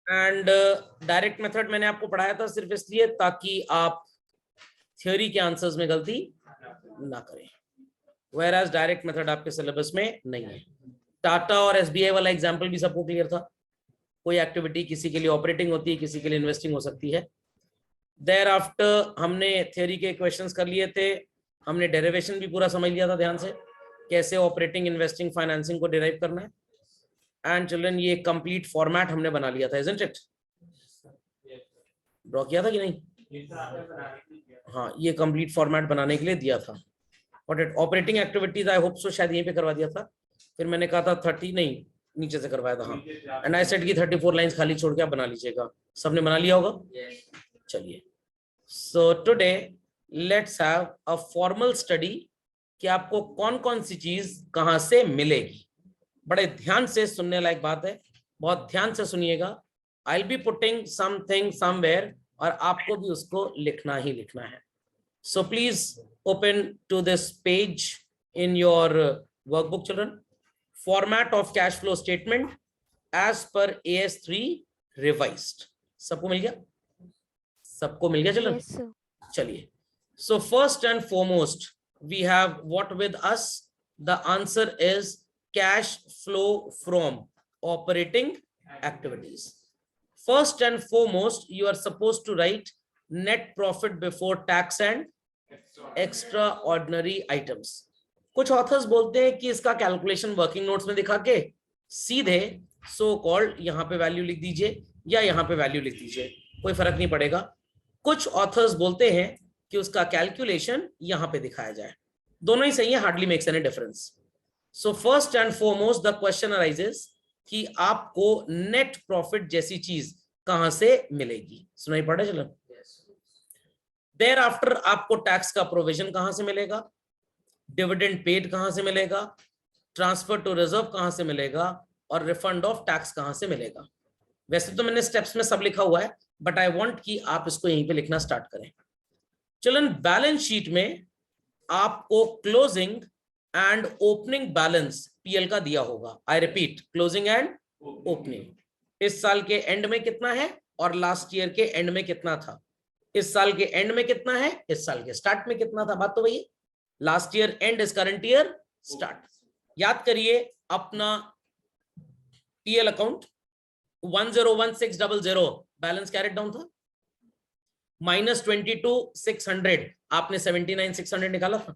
And direct method मैंने आपको पढ़ाया था सिर्फ इसलिए ताकि आप थ्योरी के आंसर्स में गलती ना करें, वेयर एज डायरेक्ट मेथड आपके सिलेबस में नहीं है। टाटा और एसबीआई वाला एग्जाम्पल भी सबको क्लियर था। कोई एक्टिविटी किसी के लिए ऑपरेटिंग होती है, किसी के लिए इन्वेस्टिंग हो सकती है। देयर आफ्टर हमने थ्योरी के क्वेश्चंस कर लिए थे, हमने डेरिवेशन भी पूरा समझ लिया था ध्यान से, कैसे ऑपरेटिंग, इन्वेस्टिंग, फाइनेंसिंग को डिराइव करना है। एंड चिल्ड्रन ये कंप्लीट फॉर्मेट हमने बना लिया था, इजंट इट? ड्रॉ किया था कि नहीं? हाँ, ये कंप्लीट फॉर्मेट बनाने के लिए दिया था। But it operating activities I hope so शायद यहीं पे करवा दिया था। फिर मैंने कहा था 30 नहीं, नीचे से करवाया था। हाँ, एंड आई सेड की 34 लाइंस खाली छोड़ के आप बना लीजिएगा। सबने बना लिया होगा? चलिए, so today let's have a formal study कि आपको कौन कौन सी चीज कहां से मिलेगी। बड़े ध्यान से सुनने लायक बात है, बहुत ध्यान से सुनिएगा। I will be putting something somewhere और आपको भी उसको लिखना ही लिखना है। So please open to this page in your workbook, children. Format of cash flow statement as per AS3 revised. सबको मिल गया? सबको मिल गया children? Yes, sir. चलिए, so first and foremost we have what with us? The answer is cash flow from operating activities. First and foremost you are supposed to write net profit before tax and extra ordinary items. कुछ authors बोलते हैं कि इसका calculation working notes में दिखा के सीधे so called यहाँ पे वैल्यू लिख दीजिए या यहाँ पे वैल्यू लिख दीजिए, कोई फर्क नहीं पड़ेगा। कुछ ऑथर्स बोलते हैं कि उसका कैलकुलेशन यहाँ पे दिखाया जाए, दोनों ही सही है, hardly makes any difference. So first and foremost the question arises कि आपको नेट प्रॉफिट जैसी चीज कहां से मिलेगी। सुनाई पड़े? चलो, देयर आफ्टर आपको टैक्स का प्रोविजन कहां से मिलेगा, डिविडेंड पेड कहां से मिलेगा, ट्रांसफर टू रिजर्व कहां से मिलेगा और रिफंड ऑफ टैक्स कहां से मिलेगा। वैसे तो मैंने स्टेप्स में सब लिखा हुआ है, बट आई वांट कि आप इसको यहीं पे लिखना स्टार्ट करें। चलन, बैलेंस शीट में आपको closing and opening balance PL का दिया होगा। I repeat, closing and opening. इस साल के एंड में कितना है और लास्ट ईयर के एंड में कितना था। इस साल के एंड में कितना है, इस साल के स्टार्ट में कितना था। बात तो वही है, last year and is current year start. याद करिए अपना PL account 101600 balance carried down था, -22,600 आपने 79,600 निकाला था।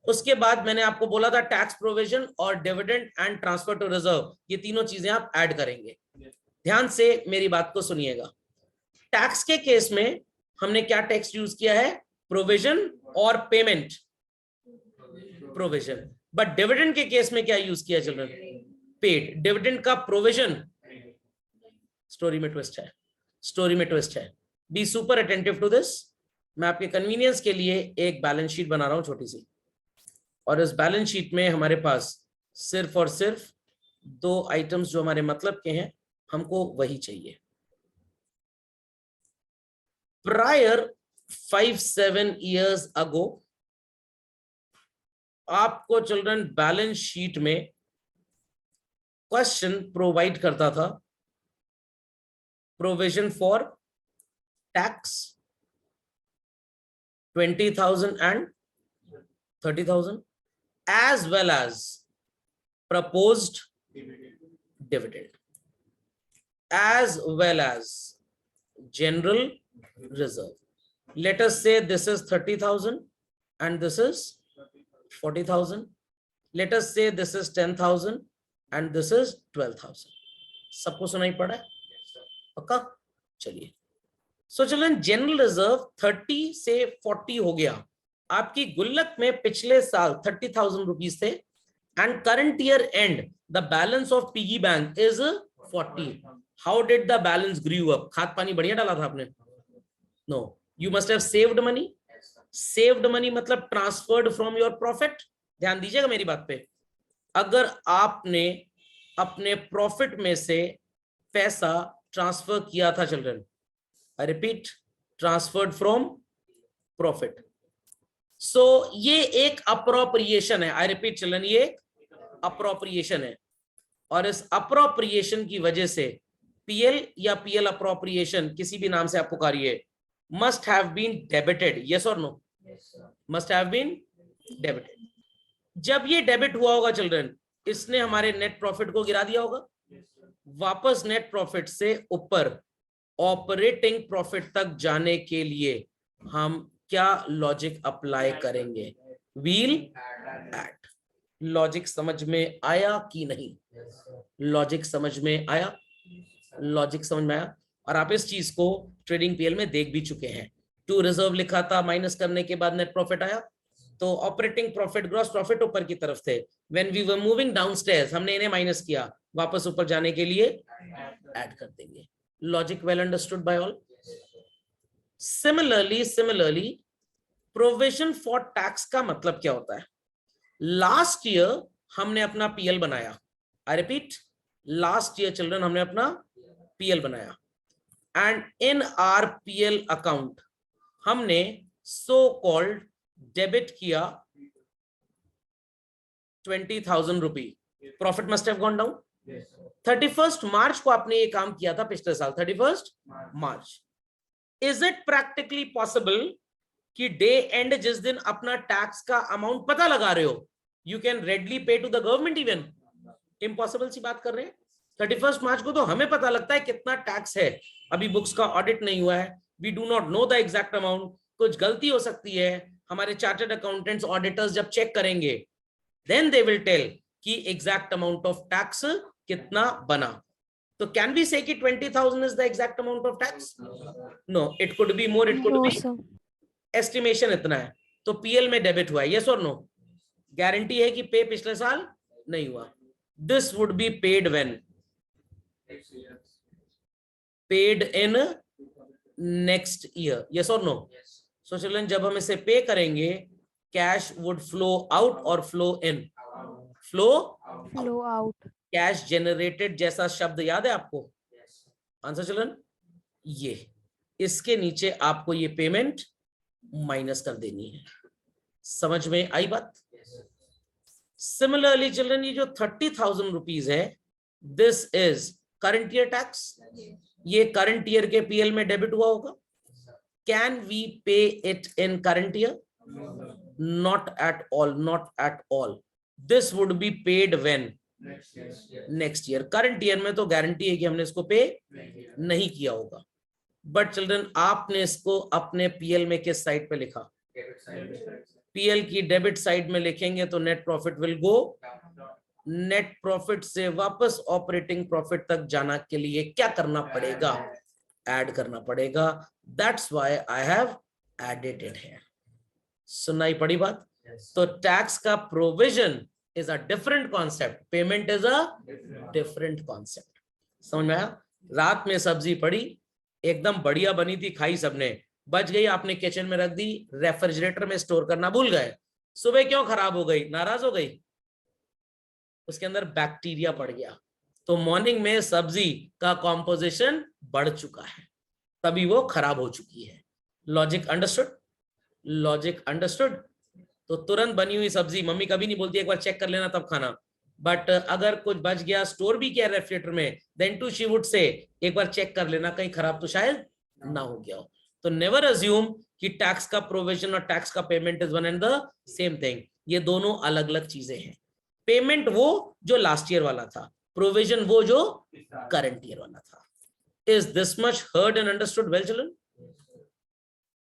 उसके बाद मैंने आपको बोला था टैक्स प्रोविजन और dividend and transfer to reserve, ये तीनों चीजें आप ऐड करेंगे। ध्यान से मेरी बात को सुनिएगा। टैक्स के केस में हमने क्या टैक्स यूज किया है, प्रोविजन और पेमेंट, प्रोविजन। बट डिविडेंड के केस में क्या यूज किया चिल्ड्रन, पेड। डिविडेंड का प्रोविजन, स्टोरी में ट्विस्ट है, स्टोरी में ट्विस्ट है। Be super attentive to this. मैं आपके कन्वीनियंस के लिए एक बैलेंस शीट बना रहा हूं छोटी सी, और इस बैलेंस शीट में हमारे पास सिर्फ और सिर्फ दो आइटम्स जो हमारे मतलब के हैं, हमको वही चाहिए। Prior 5-7 years ago आपको चिल्ड्रन बैलेंस शीट में क्वेश्चन प्रोवाइड करता था provision for tax 20,000 and 30,000 as well as proposed dividend as well as general reserve. Let us say this is 30,000 and this is 40,000. Let us say this is 10,000 and this is 12,000. सबको सुनाई पड़ा है? पक्का? चलिए, so children general reserve 30 से 40 हो गया। आपकी गुल्लक में पिछले साल 30,000 रुपीज थे and current year and the balance of piggy bank is 40. How did the balance grew up? खाद पानी बढ़िया डाला था आपने? No, you must have saved money. Saved money मतलब ट्रांसफर्ड फ्रॉम योर प्रॉफिट। ध्यान दीजिएगा मेरी बात पे, अगर आपने अपने प्रॉफिट में से पैसा ट्रांसफर किया था children, I repeat, transferred from profit, so ये एक अप्रोप्रिएशन है। आई रिपीट चिल्ड्रन, ये अप्रोप्रिएशन है, और इस अप्रोप्रिएशन की वजह से पीएल या पीएल अप्रोप्रिएशन किसी भी नाम से आप पुकारिए, must have been debited, yes और no? Must have been debited. जब ये डेबिट हुआ होगा चिल्ड्रन, इसने हमारे नेट प्रॉफिट को गिरा दिया होगा, वापस नेट प्रॉफिट से ऊपर ऑपरेटिंग प्रॉफिट तक जाने के लिए हम क्या लॉजिक अप्लाई करेंगे? We'll add. लॉजिक समझ में आया कि नहीं? लॉजिक समझ में आया? लॉजिक समझ में आया? और आप इस चीज को ट्रेडिंग पीएल में देख भी चुके हैं। टू रिजर्व लिखा था, माइनस करने के बाद नेट प्रॉफिट आया, तो ऑपरेटिंग प्रॉफिट ग्रॉस प्रॉफिट ऊपर की तरफ थे। When we were moving downstairs, हमने इन्हें माइनस किया, वापस ऊपर जाने के लिए ऐड कर देंगे। Logic well understood by all? Similarly provision for tax का मतलब क्या होता है? लास्ट ईयर हमने अपना पीएल बनाया, I repeat, last year children हमने अपना पीएल बनाया, and in our PL account हमने सो कॉल्ड डेबिट किया 20,000 rupee. Profit must have gone down. 31 March को आपने ये काम किया था पिछले साल, 31 March. Is it practically possible कि डे एंड जिस दिन अपना टैक्स का अमाउंट पता लगा रहे हो, you can readily pay to the government even? Impossible सी बात कर रहे हैं। 31 मार्च को तो हमें पता लगता है कितना टैक्स है, अभी बुक्स का ऑडिट नहीं हुआ है, we do not know the exact amount, कुछ गलती हो सकती है। हमारे चार्टर्ड अकाउंटेंट्स ऑडिटर्स जब चेक करेंगे, देन दे विल टेल कि एग्जैक्ट अमाउंट ऑफ टैक्स कितना बना। तो कैन वी से कि 20,000 is the exact amount of tax? No, it could be more, it could be, estimation इतना है। तो पीएल में डेबिट हुआ है, यस और नो? गारंटी है कि पे पिछले साल नहीं हुआ। This would be paid when? Paid in next year, yes और नो? सो चिल्ड्रन, जब हम इसे पे करेंगे, कैश वुड फ्लो आउट और flow in? Flow out. Cash generated जैसा शब्द याद है आपको? आंसर चिल्ड्रन, ये इसके नीचे आपको ये पेमेंट माइनस कर देनी है। समझ में आई बात? सिमिलरली चिल्ड्रन, ये जो 30,000 रुपीज है, this is current year tax. ये करंट ईयर के पीएल में डेबिट हुआ होगा। कैन वी पे it in current year? Not at all, not at all. This would be paid when? Next year. Current year में तो guarantee है कि हमने इसको पे नहीं किया होगा। बट चिल्ड्रन, आपने इसको अपने पीएल में किस साइड पे लिखा? पीएल की डेबिट साइड में लिखेंगे तो net profit will go, net profit से वापस ऑपरेटिंग प्रॉफिट तक जाना के लिए क्या करना पड़ेगा? ऐड करना पड़ेगा। That's why I have added it here. सुनाई पड़ी बात? तो टैक्स का provision is a different concept, payment is a different concept. समझ में आया? रात में सब्जी पड़ी, एकदम बढ़िया बनी थी, खाई सबने, बच गई, आपने किचन में रख दी, रेफ्रिजरेटर में स्टोर करना भूल गए, सुबह क्यों खराब हो गई? नाराज हो गई, उसके अंदर बैक्टीरिया पड़ गया, तो मॉर्निंग में सब्जी का कॉम्पोजिशन बढ़ चुका है, तभी वो खराब हो चुकी है। Logic understood? Logic understood? तो तुरंत बनी हुई सब्जी, मम्मी कभी नहीं बोलती एक बार चेक कर लेना तब खाना, बट अगर कुछ बच गया, स्टोर भी किया रेफ्रिजरेटर में, then to she would say एक बार चेक कर लेना, कहीं खराब तो शायद ना हो गया हो। तो नेवर अज्यूम कि टैक्स का प्रोविजन और टैक्स का payment is one and the same thing. ये दोनों अलग अलग चीजें हैं। पेमेंट वो जो लास्ट ईयर वाला था, प्रोविजन वो जो करंट ईयर वाला था। Is this much heard and understood well children?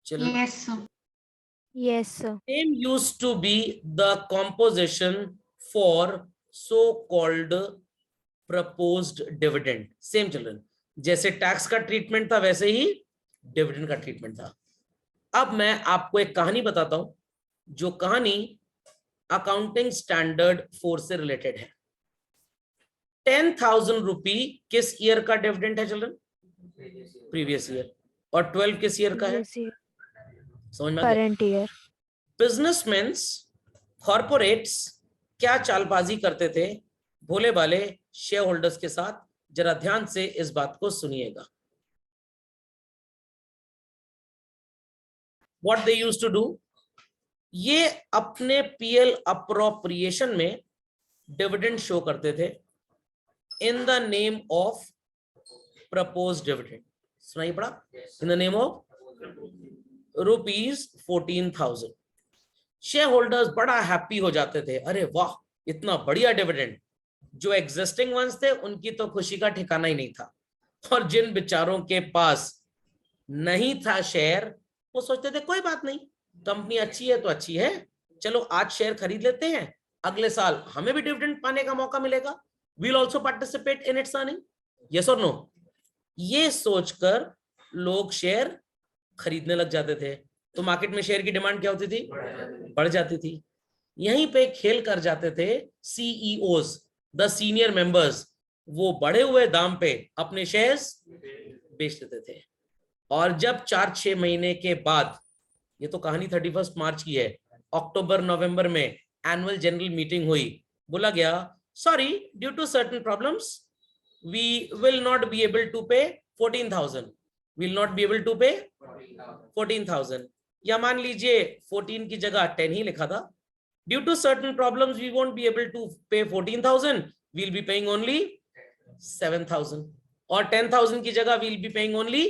Yes, sir. Yes, sir. Same used to be the composition for so-called proposed dividend. Same children. जैसे टैक्स का ट्रीटमेंट था वैसे ही डिविडेंड का ट्रीटमेंट था। अब मैं आपको एक कहानी बताता हूं, जो कहानी अकाउंटिंग स्टैंडर्ड 4 से रिलेटेड है। 10,000 रुपी किस ईयर का डिविडेंड है चिल्ड्रन? Previous year. और 12 किस ईयर का है? समझ में? Current year. बिजनेसमैन्स, कॉर्पोरेट्स क्या चालबाजी करते थे भोले भाले शेयर होल्डर्स के साथ? जरा ध्यान से इस बात को सुनिएगा। What they used to do, ये अपने पीएल अप्रोप्रिएशन में डिविडेंड शो करते थे in the name of propose dividend, सुनाइए पड़ा, in the name of ₹14,000। Share holders बड़ा हैप्पी हो जाते थे, अरे वाह इतना बढ़िया डिविडेंड। जो एग्जिस्टिंग वंस थे उनकी तो खुशी का ठिकाना ही नहीं था, और जिन बेचारों के पास नहीं था शेयर, वो सोचते थे कोई बात नहीं, कंपनी अच्छी है तो अच्छी है, चलो आज शेयर खरीद लेते हैं, अगले साल हमें भी डिविडेंड पाने का मौका मिलेगा, we'll also participate in its earning, yes or no। ये सोचकर लोग शेयर खरीदने लग जाते थे, तो मार्केट में शेयर की डिमांड क्या होती थी, बढ़ जाती थी। यहीं पे खेल कर जाते थे सीईओज, द सीनियर मेंबर्स, वो बढ़े हुए दाम पे अपने शेयर्स बेच देते थे। और जब 4-6 महीने के बाद, ये तो कहानी 31 मार्च की है, अक्टूबर नवंबर में एनुअल जनरल मीटिंग हुई, बोला गया sorry due to certain problems we will not be able to pay 14,000, will not be able to pay 14,000, या मान लीजिए 14 की जगह 10 ही लिखा था, due to certain problems we won't be able to pay 14,000, we'll be paying only 7,000, और 10,000 की जगह वील बी पेइंग ओनली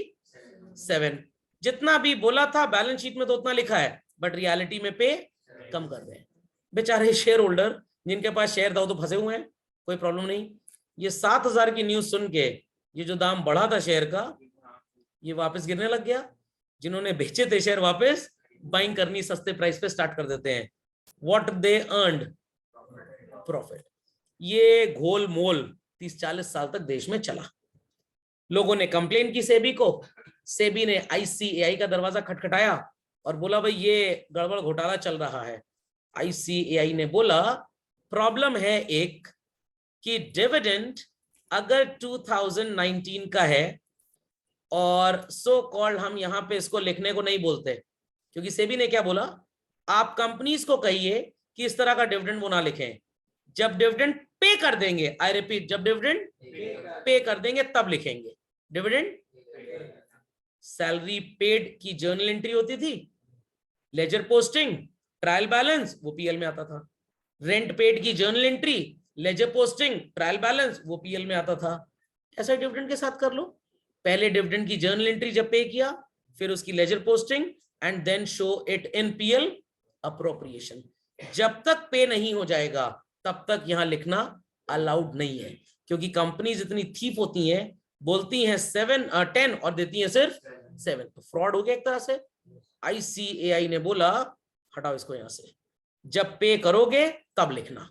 7। जितना भी बोला था बैलेंस शीट में तो उतना लिखा है, बट रियलिटी में पे कम कर रहे हैं। बेचारे शेयर होल्डर जिनके पास शेयर था वो तो फंसे हुए हैं, कोई प्रॉब्लम नहीं। ये 7,000 की न्यूज सुन के ये जो दाम बढ़ा था शेयर का, ये वापस गिरने लग गया। जिन्होंने बेचे थे शेयर वापस बाइंग करनी सस्ते प्राइस पे स्टार्ट कर देते हैं। What they earned, profit. ये घोल मोल 30-40 साल तक देश में चला। लोगों ने कंप्लेन की सेबी को, सेबी ने आईसीएआई का दरवाजा खटखटाया और बोला भाई ये गड़बड़ घोटाला चल रहा है। आईसीएआई ने बोला प्रॉब्लम है एक कि डिविडेंड अगर 2019 का है, और सो कॉल्ड, हम यहां पे इसको लिखने को नहीं बोलते, क्योंकि सेबी ने क्या बोला, आप कंपनीज को कहिए कि इस तरह का डिविडेंड वो ना लिखें, जब डिविडेंड पे कर देंगे, आई रिपीट, जब डिविडेंड पे कर देंगे तब लिखेंगे डिविडेंड। सैलरी पेड की जर्नल एंट्री होती थी, लेजर पोस्टिंग, ट्रायल बैलेंस, वो पीएल में आता था। रेंट पेड की journal entry, ledger posting, trial balance, वो पीएल में आता था। ऐसा डिविडेंड के साथ कर लो, पहले डिविडेंड की जर्नल एंट्री जब पे किया, फिर उसकी ledger posting, and then show it in PL appropriation. जब तक पे नहीं हो जाएगा तब तक यहां लिखना अलाउड नहीं है, क्योंकि कंपनीज इतनी थीप होती हैं, बोलती हैं 10 और देती हैं सिर्फ 7, तो फ्रॉड हो गया एक तरह से। आईसीएआई ने बोला हटाओ इसको यहां से, जब पे करोगे तब लिखना।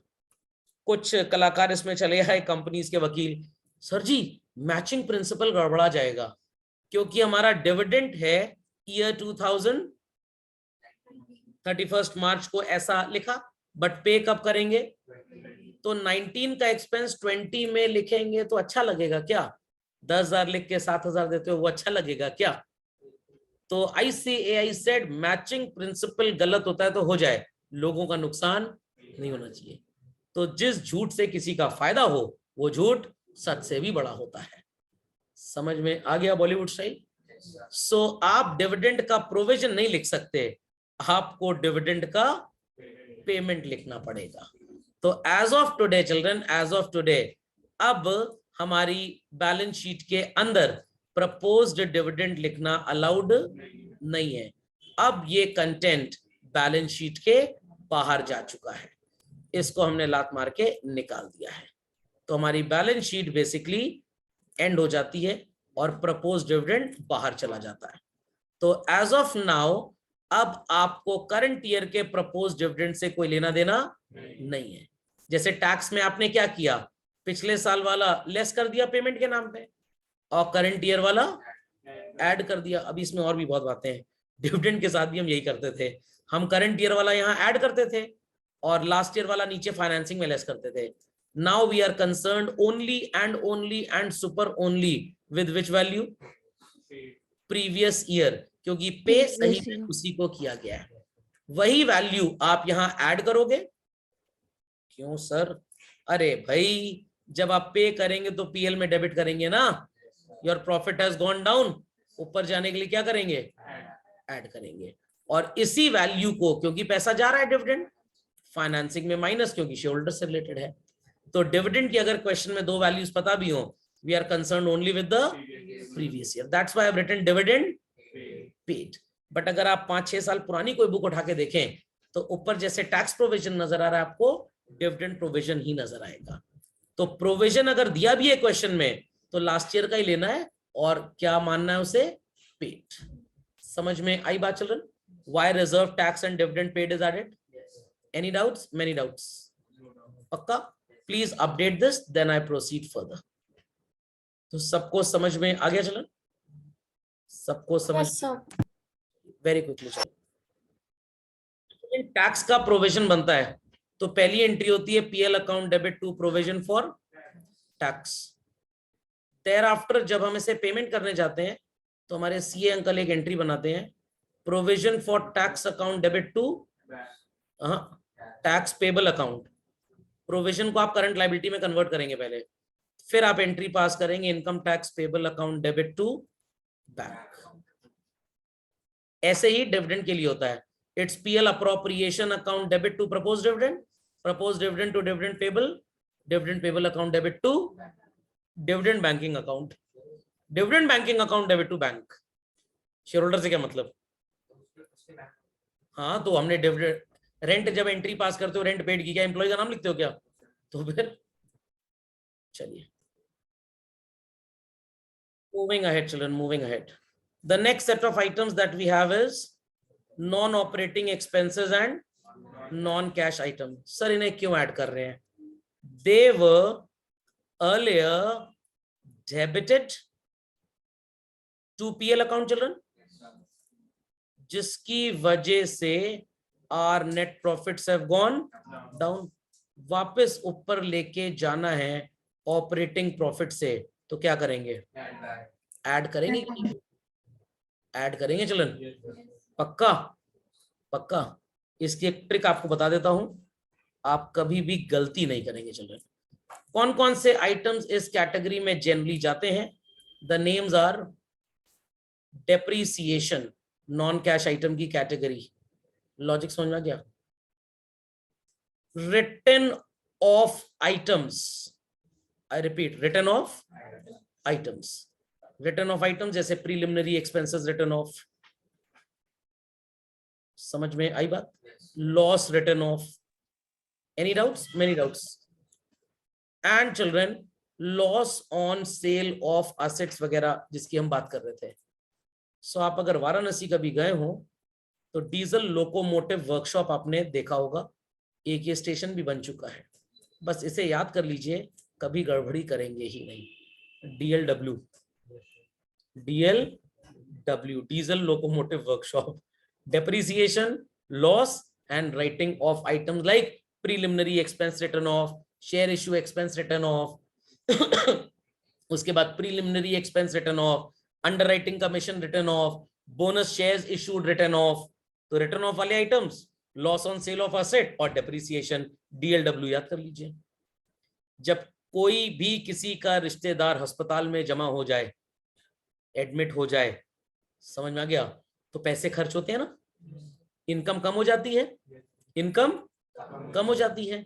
कुछ कलाकार इसमें चले आए, कंपनीज के वकील, सर जी मैचिंग प्रिंसिपल गड़बड़ा जाएगा, क्योंकि हमारा डिविडेंड है ईयर 2000 31 मार्च को ऐसा लिखा, बट पे कब करेंगे, तो 19 का एक्सपेंस 20 में लिखेंगे तो अच्छा लगेगा क्या? 10,000 लिख के 7,000 देते हो, वो अच्छा लगेगा क्या? तो आईसीएआई सेड मैचिंग प्रिंसिपल गलत होता है तो हो जाए, लोगों का नुकसान नहीं होना चाहिए। तो जिस झूठ से किसी का फायदा हो वो झूठ सच से भी बड़ा होता है। समझ में आ गया बॉलीवुड स्टाइल? सो आप डिविडेंड का प्रोविजन नहीं लिख सकते, आपको डिविडेंड का पेमेंट लिखना पड़ेगा। तो as of today children, as of today अब हमारी बैलेंस शीट के अंदर प्रपोज्ड डिविडेंड लिखना अलाउड नहीं है। अब ये कंटेंट बैलेंस शीट के बाहर जा चुका है, इसको हमने लात मार के निकाल दिया है। तो हमारी बैलेंस शीट बेसिकली एंड हो जाती है और प्रपोज्ड डिविडेंड बाहर चला जाता है। तो एज ऑफ नाउ अब आपको करंट ईयर के प्रपोज्ड डिविडेंड से कोई लेना देना नहीं है। जैसे टैक्स में आपने क्या किया, पिछले साल वाला लेस कर दिया पेमेंट के नाम पे, और करंट ईयर वाला ऐड कर दिया। अभी इसमें और भी बहुत बातें हैं, डिविडेंड के साथ भी हम यही करते थे, हम करंट ईयर वाला यहाँ ऐड करते थे और लास्ट ईयर वाला नीचे फाइनेंसिंग में लेस करते थे। Now we are concerned only and super only with which value, previous year, क्योंकि पे सही में उसी को किया गया है, वही वैल्यू आप यहां ऐड करोगे। क्यों सर? अरे भाई जब आप पे करेंगे तो पीएल में डेबिट करेंगे ना, your profit has gone down, ऊपर जाने के लिए क्या करेंगे, ऐड करेंगे। और इसी वैल्यू को, क्योंकि पैसा जा रहा है डिविडेंड, फाइनेंसिंग में माइनस, क्योंकि शेयर होल्डर से रिलेटेड है। तो डिविडेंड की अगर क्वेश्चन में दो वैल्यूज पता भी हो, we are concern only with the previous year, that's why I have written dividend paid. But अगर आप 5-6 साल पुरानी कोई बुक उठा के देखें तो ऊपर जैसे टैक्स प्रोविजन नजर आ रहा है आपको डिविडेंड प्रोविजन ही नजर आएगा। तो प्रोविजन अगर दिया भी है क्वेश्चन में तो लास्ट ईयर का ही लेना है और क्या मानना है उसे, पेड। समझ में आई बात children? Why reserve tax and dividend paid is added? Any doubts? Many doubts? पक्का? Please update this, then I proceed further. तो सबको समझ में आ गया चिल्ड्रन? सबको समझ? वेरी क्विकली चलो। टैक्स का प्रोविजन बनता है तो पहली एंट्री होती है PL account debit to provision for tax. Thereafter जब हम इसे पेमेंट करने जाते हैं तो हमारे सीए अंकल एक एंट्री बनाते हैं, provision for tax account debit to tax payable account. Provision को आप करंट लायबिलिटी में कन्वर्ट करेंगे पहले, फिर आप एंट्री पास करेंगे income tax payable account debit to bank. ऐसे ही डिविडेंड के लिए होता है, it's PL appropriation account debit to proposed dividend to dividend payable account debit to dividend banking account, dividend banking account debit to bank. Share holder से क्या मतलब? हाँ, तो हमने डिविडेंड रेंट जब एंट्री पास करते हो रेंट पेड की, क्या एम्प्लॉय का नाम लिखते हो क्या? तो फिर चलिए moving ahead children, moving ahead. The next set of items that we have is non-operating expenses and non-cash item. Sir, इन्हें क्यों ऐड कर रहे हैं? They were earlier debited to PL account children, जिसकी वजह से our net profits have gone down. वापस ऊपर लेके जाना है ऑपरेटिंग प्रॉफिट से, तो क्या करेंगे? ऐड करेंगे, ऐड करेंगे चिल्ड्रन। पक्का? पक्का? इसकी एक ट्रिक आपको बता देता हूं, आप कभी भी गलती नहीं करेंगे चिल्ड्रन। कौन कौन से आइटम्स इस कैटेगरी में जनरली जाते हैं? The names are depreciation, non cash item की कैटेगरी। लॉजिक समझ में आ गया? Return of items, I repeat, return of items. Return of items जैसे प्रीलिमिनरी एक्सपेंसेस रिटर्न ऑफ, समझ में आई बात? Loss return of. Any doubts? Many doubts? And children loss on sale of assets वगैरह जिसकी हम बात कर रहे थे। सो आप अगर वाराणसी कभी गए हो तो डीजल लोकोमोटिव वर्कशॉप आपने देखा होगा, एक ये स्टेशन भी बन चुका है। बस इसे याद कर लीजिए, कभी गड़बड़ी करेंगे ही नहीं। DLW, diesel locomotive workshop, depreciation, loss and writing of items like preliminary expense return of, share issue expense return of, उसके बाद preliminary expense return of, underwriting commission return of, bonus shares issued return of. तो return of वाले items loss on sale of asset और depreciation, DLW याद कर लीजिए। जब कोई भी किसी का रिश्तेदार अस्पताल में जमा हो जाए, एडमिट हो जाए, समझ में आ गया, तो पैसे खर्च होते हैं ना, इनकम कम हो जाती है, इनकम कम हो जाती है।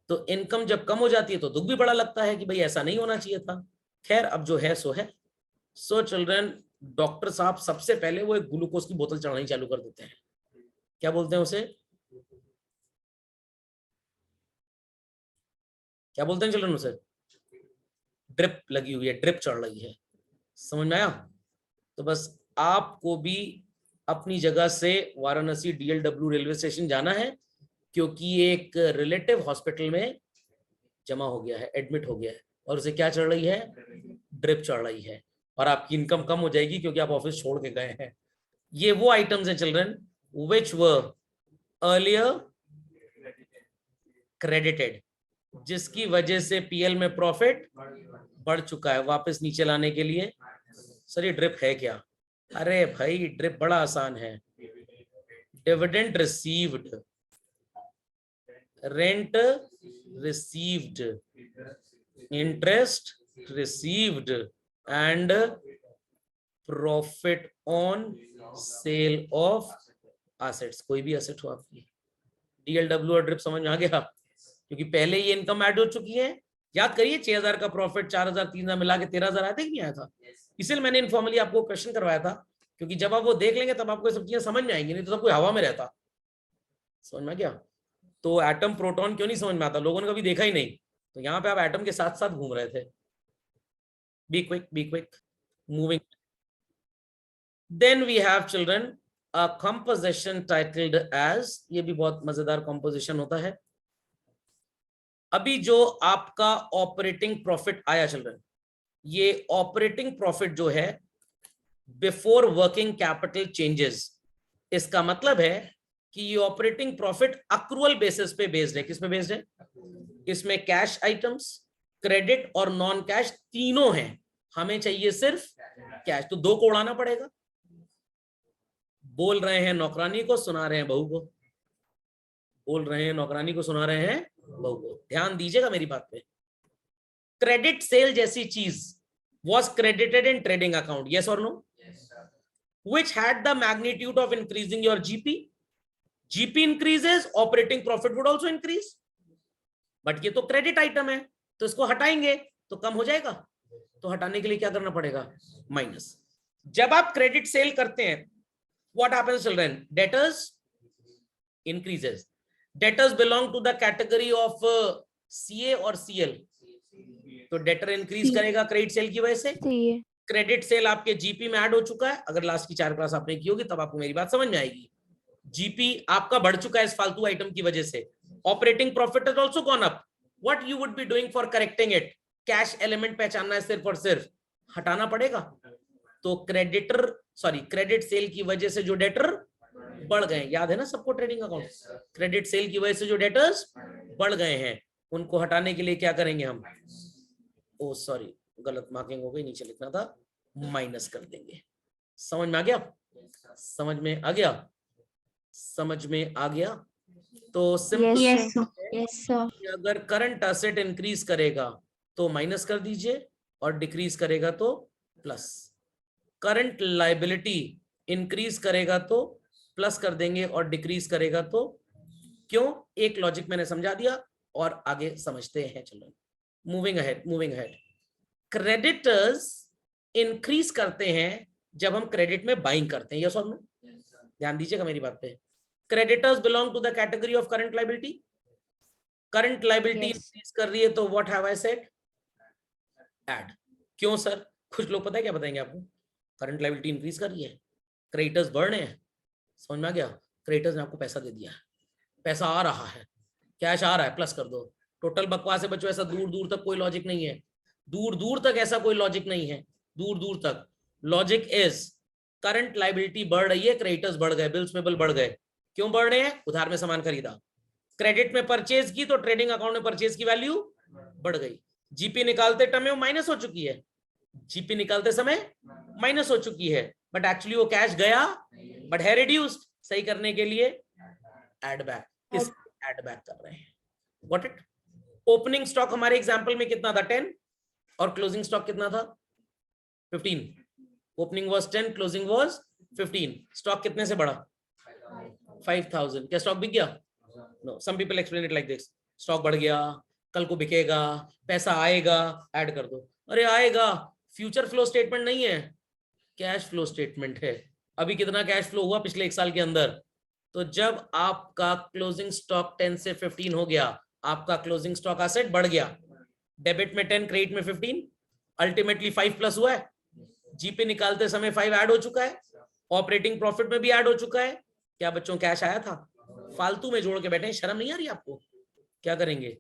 तो इनकम जब कम हो जाती है तो दुख भी बड़ा लगता है कि भाई ऐसा नहीं होना चाहिए था। खैर अब जो है सो है। सो चिल्ड्रन डॉक्टर साहब सबसे पहले वो एक ग्लूकोज की बोतल चढ़ानी चालू कर देते हैं, क्या बोलते हैं उसे, क्या बोलते हैं चिल्ड्रन उसे? ड्रिप लगी हुई है, ड्रिप चढ़ रही है। समझ में आया? तो बस आपको भी अपनी जगह से वाराणसी DLW रेलवे स्टेशन जाना है, क्योंकि एक रिलेटिव हॉस्पिटल में जमा हो गया है, एडमिट हो गया है, और उसे क्या चढ़ रही है? ड्रिप चढ़ रही है, और आपकी इनकम कम हो जाएगी क्योंकि आप ऑफिस छोड़ के गए हैं। ये वो आइटम्स हैं children which were earlier credited, जिसकी वजह से पीएल में प्रॉफिट बढ़ चुका है। वापस नीचे लाने के लिए सर ये ड्रिप है क्या? अरे भाई ड्रिप बड़ा आसान है। Dividend received, rent received, interest received and profit on sale of assets. कोई भी एसेट हो आपकी, DLW और ड्रिप समझ में आ गया? क्योंकि पहले ये इनकम ऐड हो चुकी है, याद करिए 6,000 का प्रॉफिट, 4,000 3,000 मिला के 13,000 आया था कि नहीं आया था? इसलिए मैंने इनफॉर्मली आपको क्वेश्चन करवाया था, क्योंकि जब आप वो देख लेंगे तब आपको सब चीजें समझ में आएंगी, नहीं तो सब कोई हवा में रहता। समझ में गया? तो एटम प्रोटॉन क्यों नहीं समझ में आता, लोगों ने कभी देखा ही नहीं, तो यहाँ पे आप एटम के साथ साथ घूम रहे थे। Be quick moving. Then we have children a composition titled as, ये भी बहुत मजेदार कंपोजिशन होता है। अभी जो आपका ऑपरेटिंग प्रॉफिट आया चिल्ड्रन, ये ऑपरेटिंग प्रॉफिट जो है बिफोर वर्किंग कैपिटल चेंजेस, इसका मतलब है कि ये ऑपरेटिंग प्रॉफिट अक्रूअल बेसिस पे बेस्ड है। किस पे बेस्ड है? इसमें कैश आइटम्स, क्रेडिट और नॉन कैश तीनों हैं, हमें चाहिए सिर्फ कैश, तो 2 को उड़ाना पड़ेगा। बोल रहे हैं नौकरानी को, सुना रहे हैं बहू को। बोल रहे हैं नौकरानी को, सुना रहे हैं बहू को। ध्यान दीजिएगा मेरी बात पे। क्रेडिट सेल जैसी चीज was credited in trading account, yes or no? Yes, sir. Which had the magnitude of increasing your GP. GP increases, operating profit would also increase. But ये तो क्रेडिट आइटम है, तो इसको हटाएंगे तो कम हो जाएगा, तो हटाने के लिए क्या करना पड़ेगा? माइनस। जब आप क्रेडिट सेल करते हैं, what happens children? Debtors increases. Debtors belong to the category of CA और CL, तो डेटर इंक्रीज करेगा क्रेडिट सेल की वजह से। क्रेडिट सेल आपके जीपी में ऐड हो चुका है, अगर लास्ट की 4 क्लास आपने की होगी तब आपको मेरी बात समझ में आएगी। जीपी आपका बढ़ चुका है इस फालतू आइटम की वजह से। Operating profit has also gone up. What you would be doing for correcting it? Cash element पहचानना है सिर्फ और सिर्फ, हटाना पड़ेगा। तो क्रेडिट सेल की वजह से जो डेटर बढ़ गए, याद है ना सबको ट्रेडिंग अकाउंट, क्रेडिट सेल की वजह से जो डेटर्स बढ़ गए हैं उनको हटाने के लिए क्या करेंगे हम? ओ सॉरी, गलत मार्किंग हो गई, नीचे लिखना था, माइनस कर देंगे। समझ में आ गया? समझ में आ गया? समझ में आ गया? तो सिंपल अगर करंट एसेट इंक्रीज करेगा तो माइनस कर दीजिए और डिक्रीज करेगा तो प्लस। करंट लायबिलिटी इंक्रीज करेगा तो प्लस कर देंगे और डिक्रीज करेगा तो, क्यों? एक लॉजिक मैंने समझा दिया और आगे समझते हैं। चलो मूविंग अहेड। क्रेडिटर्स इंक्रीज करते हैं जब हम क्रेडिट में बाइंग करते हैं, यस और नो? ध्यान दीजिएगा मेरी बात पे। Creditors belong to the category of current liability. Current liability increase कर रही है तो what have I said? Add. क्यों सर? कुछ लोग पता है क्या बताएंगे आपको, करंट लायबिलिटी इंक्रीज कर रही है, क्रेडिटर्स बढ़ रहे हैं। समझ में आ गया? क्रेडिटर्स ने आपको पैसा दे दिया है, पैसा आ रहा है, कैश आ रहा है, प्लस कर दो। टोटल बकवास है बच्चों, ऐसा दूर दूर तक कोई लॉजिक नहीं है। दूर दूर तक ऐसा कोई लॉजिक नहीं है। दूर दूर तक लॉजिक इज करंट लायबिलिटी बढ़ रही है, क्रेडिटर्स बढ़ गए, बिल्स पेबल बढ़ गए। क्यों बढ़ रहे हैं? उधार में सामान खरीदा, क्रेडिट में परचेज की तो ट्रेडिंग अकाउंट में परचेज की वैल्यू बढ़ गई। जीपी निकालते टाइम वो माइनस हो चुकी है, जीपी निकालते समय माइनस हो चुकी है, बट एक्चुअली वो कैश गया बट है रिड्यूस्ड। सही करने के लिए एड बैक, इस एड बैक कर रहे हैं। Got it? ओपनिंग स्टॉक हमारे एग्जांपल में कितना था? 10 और क्लोजिंग स्टॉक कितना था? 15। Opening was 10, closing was 15। Stock कितने से बढ़ा? 5000। क्या स्टॉक बिक गया? No. Some people explain it like this, stock बढ़ गया, कल को बिकेगा, पैसा आएगा, ऐड कर दो। अरे आएगा, फ्यूचर फ्लो स्टेटमेंट नहीं है, कैश फ्लो स्टेटमेंट है। अभी कितना कैश फ्लो हुआ पिछले 1 साल के अंदर? तो जब आपका क्लोजिंग स्टॉक 10 से 15 हो गया, आपका क्लोजिंग स्टॉक एसेट बढ़ गया। डेबिट में 10, क्रेडिट में 15, अल्टीमेटली 5 प्लस हुआ है। जीपी निकालते समय 5 ऐड हो चुका है, ऑपरेटिंग प्रॉफिट में भी ऐड हो चुका है। क्या बच्चों कैश आया था? फालतू में जोड़ के बैठे, शर्म नहीं आ रही आपको? क्या करेंगे?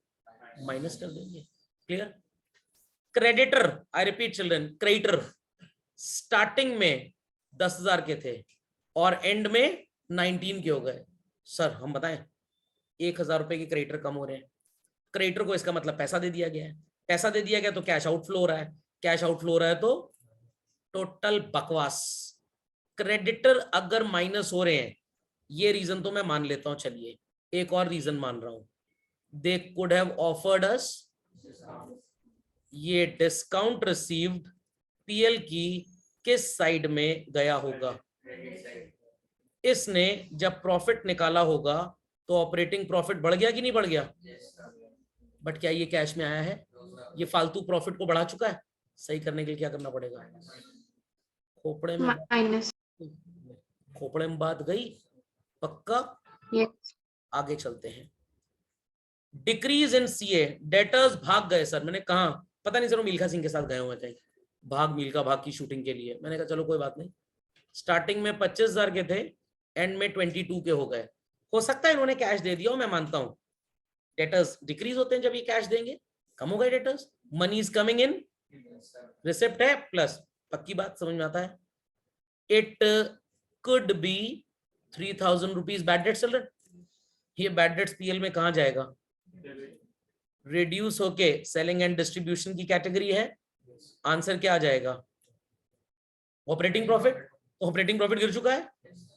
माइनस कर देंगे। क्लियर? क्रेडिटर, आई रिपीट चिल्ड्रन, क्रेडिटर स्टार्टिंग में 10,000 के थे और एंड में 19 के हो गए। सर हम बताएं, 1,000 रुपए के क्रेडिटर कम हो रहे हैं। क्रेडिटर को इसका मतलब पैसा दे दिया गया है, पैसा दे दिया गया तो कैश आउटफ्लो हो रहा है, कैश आउटफ्लो हो रहा है तो टोटल बकवास। क्रेडिटर अगर माइनस हो रहे हैं, ये रीजन तो मैं मान लेता हूं, चलिए एक और रीजन मान रहा हूं, दे कुड हैव ऑफर्ड अस, ये डिस्काउंट रिसीव्ड पीएल की किस साइड में गया होगा? इसने जब प्रॉफिट निकाला होगा तो ऑपरेटिंग प्रॉफिट बढ़ गया कि नहीं बढ़ गया? बट क्या ये कैश में आया है? ये फालतू प्रॉफिट को बढ़ा चुका है। सही करने के लिए क्या करना पड़ेगा? खोपड़े में माइनस। खोपड़े में बात गई, पक्का। यस। आगे चलते हैं। डिक्रीज इन सीए, डेटर्स भाग गए सर। मैंने कहा पता नहीं सर, वो मिल्खा सिंह के साथ गए हुए कहीं, भाग मिल्खा भाग की शूटिंग के लिए। मैंने कहा चलो कोई बात नहीं, स्टार्टिंग में 25,000 के थे, एंड में 22 के हो गए। हो सकता है इन्होंने कैश दे दिया हो, मैं मानता हूं। डेटर्स डिक्रीज होते हैं जब ये कैश देंगे, कम हो गए debtors, money is coming in, receipt है प्लस, पक्की बात समझ में आता है। It could B 3,000 rupees bad debt children. ये बैड डेट्स पीएल में कहां जाएगा? रिड्यूस होके सेलिंग एंड डिस्ट्रीब्यूशन की कैटेगरी है। आंसर क्या आ जाएगा? Operating profit. ऑपरेटिंग प्रॉफिट गिर चुका है,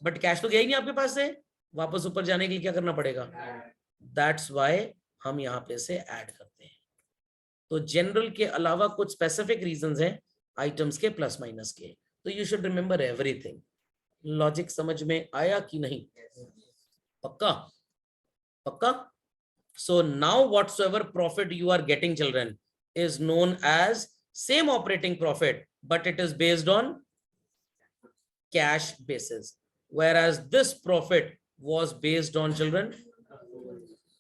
बट कैश तो गया ही नहीं आपके पास से। वापस ऊपर जाने के लिए क्या करना पड़ेगा? दैट्स वाई हम यहाँ पे से ऐड करते हैं। तो जनरल के अलावा कुछ स्पेसिफिक रीजंस हैं आइटम्स के प्लस माइनस के, तो you should remember everything. Logic समझ में आया कि नहीं? पक्का? पक्का? So now whatsoever profit you are getting, children, is known as same operating profit, but it is based on cash basis, whereas this profit was based on, children,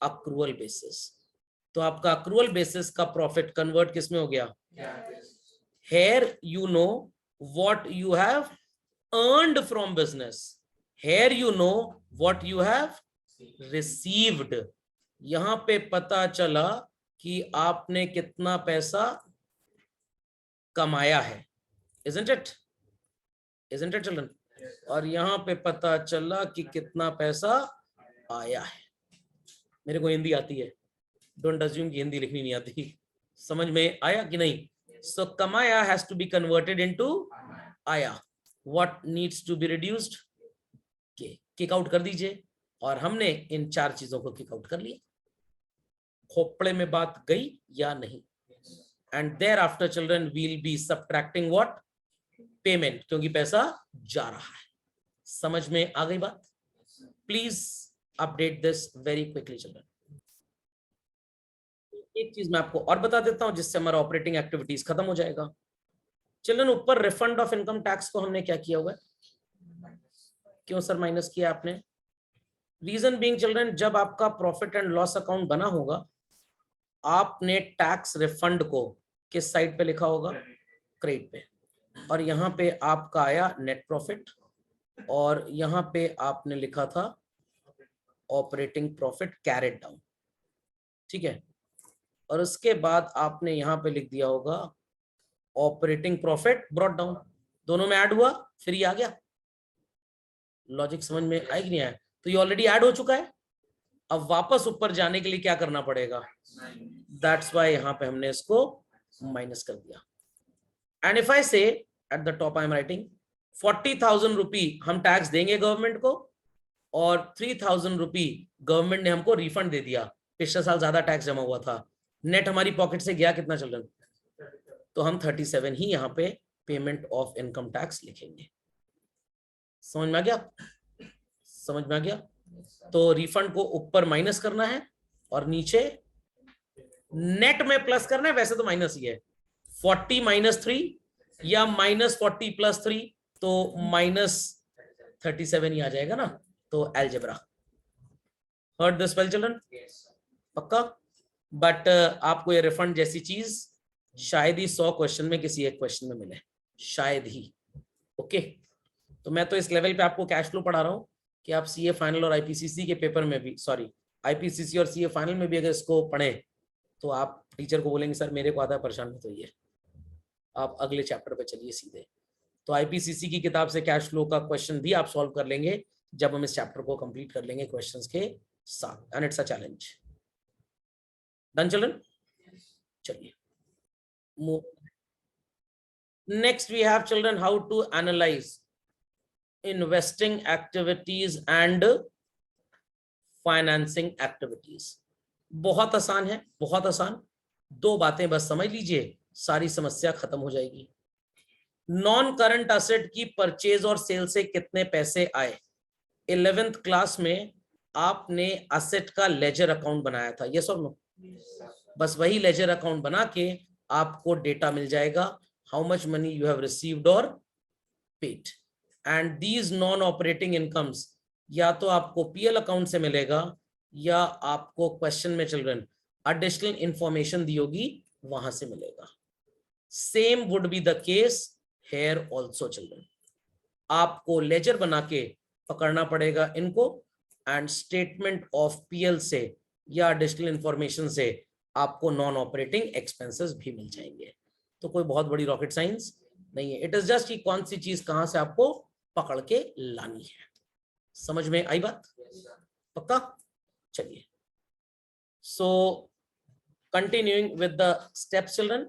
accrual basis. तो आपका accrual basis का profit convert किस में हो गया? Here you know what you have earned from business. Here you know what you have received. यहां पे पता चला कि आपने कितना पैसा कमाया है, isn't it? Isn't it, children? और यहां पे पता चला कि कितना पैसा आया है। मेरे को हिंदी आती है, डोंट अज्यूम कि हिंदी लिखनी नहीं आती। समझ में आया कि नहीं? सो कमाया has to be converted into आया। What needs to be reduced? Kick out कर दीजिए, और हमने इन 4 चीजों को किक आउट कर लिया। खोपड़े में बात गई या नहीं? And thereafter children will be subtracting what? Payment, क्योंकि पैसा जा रहा है। समझ में आ गई बात? Please update this very quickly children. एक चीज मैं आपको और बता देता हूं जिससे हमारा ऑपरेटिंग एक्टिविटीज खत्म हो जाएगा। चिल्ड्रन, ऊपर रिफंड ऑफ इनकम टैक्स को हमने क्या किया हुआ है? क्यों सर माइनस किया आपने? रीजन बीइंग चिल्ड्रन, जब आपका प्रॉफिट एंड लॉस अकाउंट बना होगा, आपने टैक्स रिफंड को किस साइड पे लिखा होगा? क्रेडिट पे। और यहाँ पे आपका आया नेट प्रॉफिट, और यहाँ पे आपने लिखा था ऑपरेटिंग प्रॉफिट कैरेड डाउन, ठीक है। और उसके बाद आपने यहाँ पे लिख दिया होगा ऑपरेटिंग प्रॉफिट ब्रॉट डाउन। दोनों में ऐड हुआ, फिर ये आ गया। लॉजिक समझ में आया कि नहीं आया? तो ये ऑलरेडी ऐड हो चुका है। अब वापस ऊपर जाने के लिए क्या करना पड़ेगा? दैट्स वाई यहाँ पे हमने इसको माइनस कर दिया। एंड इफ आई से at the top I am writing 40,000 रुपी हम टैक्स देंगे गवर्नमेंट को, और 3,000 रुपी गवर्नमेंट ने हमको रिफंड दे दिया। पिछले साल ज्यादा टैक्स जमा हुआ था, नेट हमारी पॉकेट से गया कितना चिल्ड्रन? तो हम 37 ही यहाँ पे पेमेंट ऑफ इनकम टैक्स लिखेंगे। समझ में आ गया? समझ में आ गया? तो रिफंड को ऊपर माइनस करना है और नीचे नेट में प्लस करना है। वैसे तो माइनस ही है, 40 - 3 या -40 + 3, तो -37 ही आ जाएगा ना। तो algebra, heard this well children? पक्का? बट आपको ये रिफंड जैसी चीज शायद ही 100 क्वेश्चन में किसी एक क्वेश्चन में मिले, शायद ही। ओके, तो मैं तो इस लेवल पे आपको कैश फ्लो पढ़ा रहा हूँ कि आप सीए फाइनल और आईपीसीसी के पेपर में भी, सॉरी आईपीसीसी और सीए फाइनल में भी अगर इसको पढ़े तो आप टीचर को बोलेंगे सर मेरे को आता है, परेशान मत होइए, आप अगले चैप्टर पे चलिए सीधे। तो आईपीसीसी की किताब से कैश फ्लो का क्वेश्चन भी आप सॉल्व कर लेंगे जब हम इस चैप्टर को कंप्लीट कर लेंगे क्वेश्चंस के साथ, and it's a challenge. Done children? चलिए next we have children how to analyse investing activities and financing activities. बहुत आसान है, बहुत आसान। 2 बातें बस समझ लीजिए, सारी समस्या खत्म हो जाएगी। नॉन करंट असेट की परचेज और सेल से कितने पैसे आए? 11th क्लास में आपने असेट का लेजर अकाउंट बनाया था, यस और नो? बस वही लेजर अकाउंट बना के आपको डेटा मिल जाएगा, how much money you have received और paid. And these non operating incomes या तो आपको पीएल अकाउंट से मिलेगा या आपको क्वेश्चन में चिल्ड्रन एडिशनल इंफॉर्मेशन दी होगी वहां से मिलेगा। Same would be the case here also children. आपको लेजर बना के पकड़ना पड़ेगा इनको, एंड स्टेटमेंट ऑफ पीएल से या एडिशनल इंफॉर्मेशन से आपको नॉन ऑपरेटिंग एक्सपेंसेस भी मिल जाएंगे। तो कोई बहुत बड़ी रॉकेट साइंस नहीं है, इट इज जस्ट कि कौन सी चीज कहां से आपको पकड़ के लानी है। समझ में आई बात? पक्का? चलिए, सो continuing with the steps children,